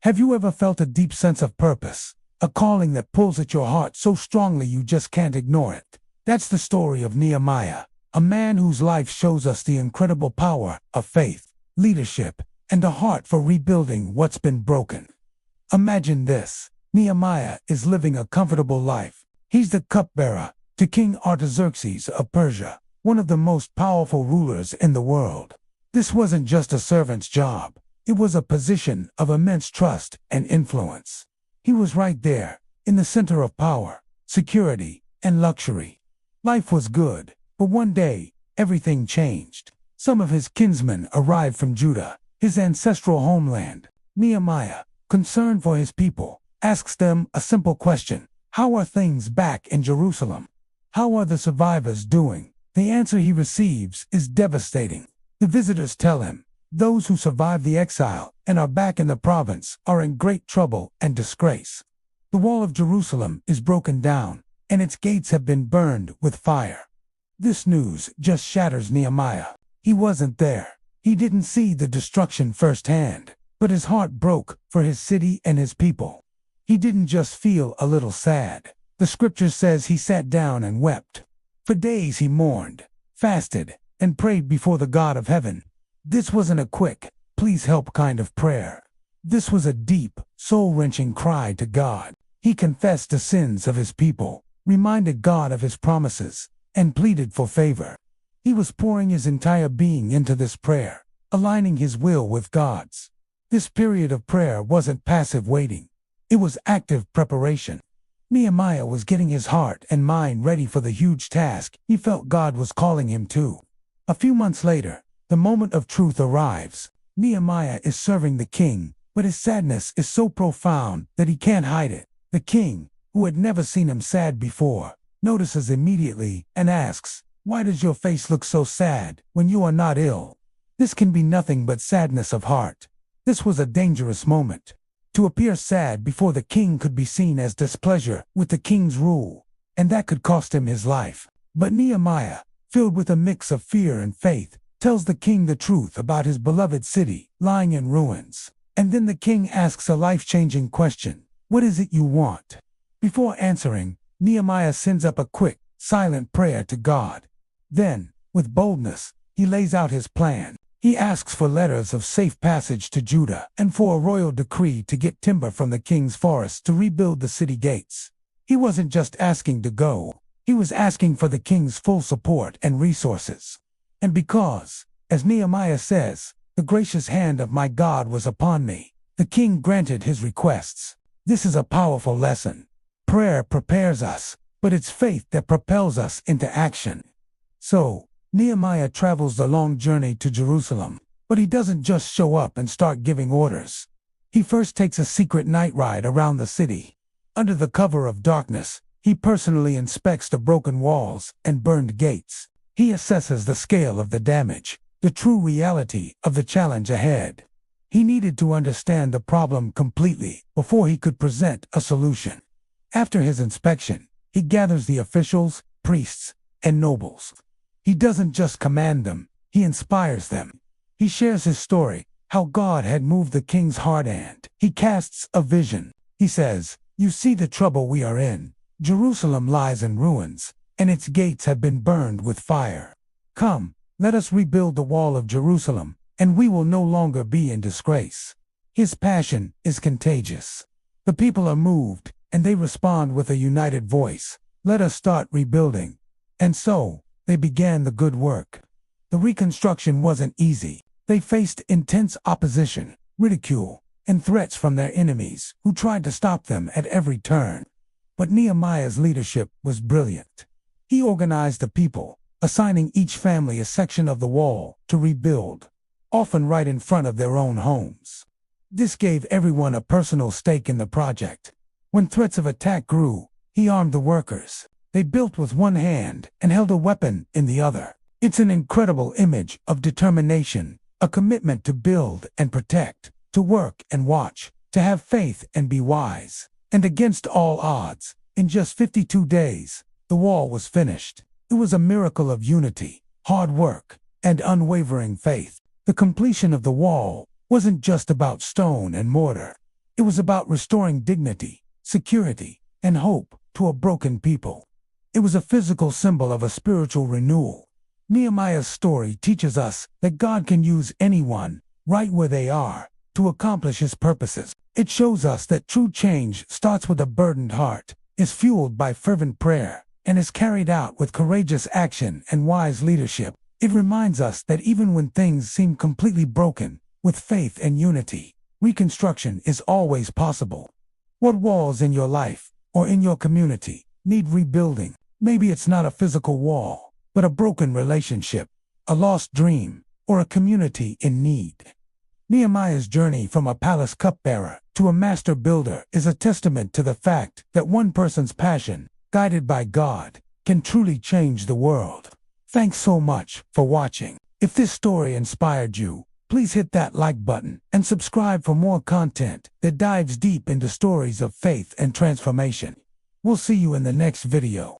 Have you ever felt a deep sense of purpose? A calling that pulls at your heart so strongly you just can't ignore it? That's the story of Nehemiah, a man whose life shows us the incredible power of faith, leadership, and a heart for rebuilding what's been broken. Imagine this. Nehemiah is living a comfortable life. He's the cupbearer to King Artaxerxes of Persia, one of the most powerful rulers in the world. This wasn't just a servant's job. It was a position of immense trust and influence. He was right there, in the center of power, security, and luxury. Life was good, but one day, everything changed. Some of his kinsmen arrived from Judah, his ancestral homeland. Nehemiah, concerned for his people, asks them a simple question: how are things back in Jerusalem? How are the survivors doing? The answer he receives is devastating. The visitors tell him, those who survived the exile and are back in the province are in great trouble and disgrace. The wall of Jerusalem is broken down, and its gates have been burned with fire. This news just shatters Nehemiah. He wasn't there. He didn't see the destruction firsthand, but his heart broke for his city and his people. He didn't just feel a little sad. The scripture says he sat down and wept. For days he mourned, fasted, and prayed before the God of heaven. This wasn't a quick, please help kind of prayer. This was a deep, soul-wrenching cry to God. He confessed the sins of his people, reminded God of his promises, and pleaded for favor. He was pouring his entire being into this prayer, aligning his will with God's. This period of prayer wasn't passive waiting. It was active preparation. Nehemiah was getting his heart and mind ready for the huge task he felt God was calling him to. A few months later, the moment of truth arrives. Nehemiah is serving the king, but his sadness is so profound that he can't hide it. The king, who had never seen him sad before, notices immediately and asks, "Why does your face look so sad when you are not ill?" This can be nothing but sadness of heart. This was a dangerous moment. To appear sad before the king could be seen as displeasure with the king's rule, and that could cost him his life. But Nehemiah, filled with a mix of fear and faith, tells the king the truth about his beloved city lying in ruins. And then the king asks a life-changing question: what is it you want? Before answering, Nehemiah sends up a quick, silent prayer to God. Then, with boldness, he lays out his plan. He asks for letters of safe passage to Judah and for a royal decree to get timber from the king's forest to rebuild the city gates. He wasn't just asking to go. He was asking for the king's full support and resources. And because, as Nehemiah says, the gracious hand of my God was upon me, the king granted his requests. This is a powerful lesson. Prayer prepares us, but it's faith that propels us into action. So, Nehemiah travels the long journey to Jerusalem, but he doesn't just show up and start giving orders. He first takes a secret night ride around the city. Under the cover of darkness, he personally inspects the broken walls and burned gates. He assesses the scale of the damage, the true reality of the challenge ahead. He needed to understand the problem completely before he could present a solution. After his inspection, he gathers the officials, priests, and nobles. He doesn't just command them, he inspires them. He shares his story, how God had moved the king's heart, and he casts a vision. He says, "You see the trouble we are in. Jerusalem lies in ruins, and its gates have been burned with fire. Come, let us rebuild the wall of Jerusalem, and we will no longer be in disgrace." His passion is contagious. The people are moved, and they respond with a united voice. Let us start rebuilding. And so, they began the good work. The reconstruction wasn't easy. They faced intense opposition, ridicule, and threats from their enemies, who tried to stop them at every turn. But Nehemiah's leadership was brilliant. He organized the people, assigning each family a section of the wall to rebuild, often right in front of their own homes. This gave everyone a personal stake in the project. When threats of attack grew, he armed the workers. They built with one hand and held a weapon in the other. It's an incredible image of determination, a commitment to build and protect, to work and watch, to have faith and be wise. And against all odds, in just 52 days, the wall was finished. It was a miracle of unity, hard work, and unwavering faith. The completion of the wall wasn't just about stone and mortar. It was about restoring dignity, security, and hope to a broken people. It was a physical symbol of a spiritual renewal. Nehemiah's story teaches us that God can use anyone, right where they are, to accomplish his purposes. It shows us that true change starts with a burdened heart, is fueled by fervent prayer, and is carried out with courageous action and wise leadership. It reminds us that even when things seem completely broken, with faith and unity, reconstruction is always possible. What walls in your life, or in your community, need rebuilding? Maybe it's not a physical wall, but a broken relationship, a lost dream, or a community in need. Nehemiah's journey from a palace cupbearer to a master builder is a testament to the fact that one person's passion, guided by God, can truly change the world. Thanks so much for watching. If this story inspired you, please hit that like button and subscribe for more content that dives deep into stories of faith and transformation. We'll see you in the next video.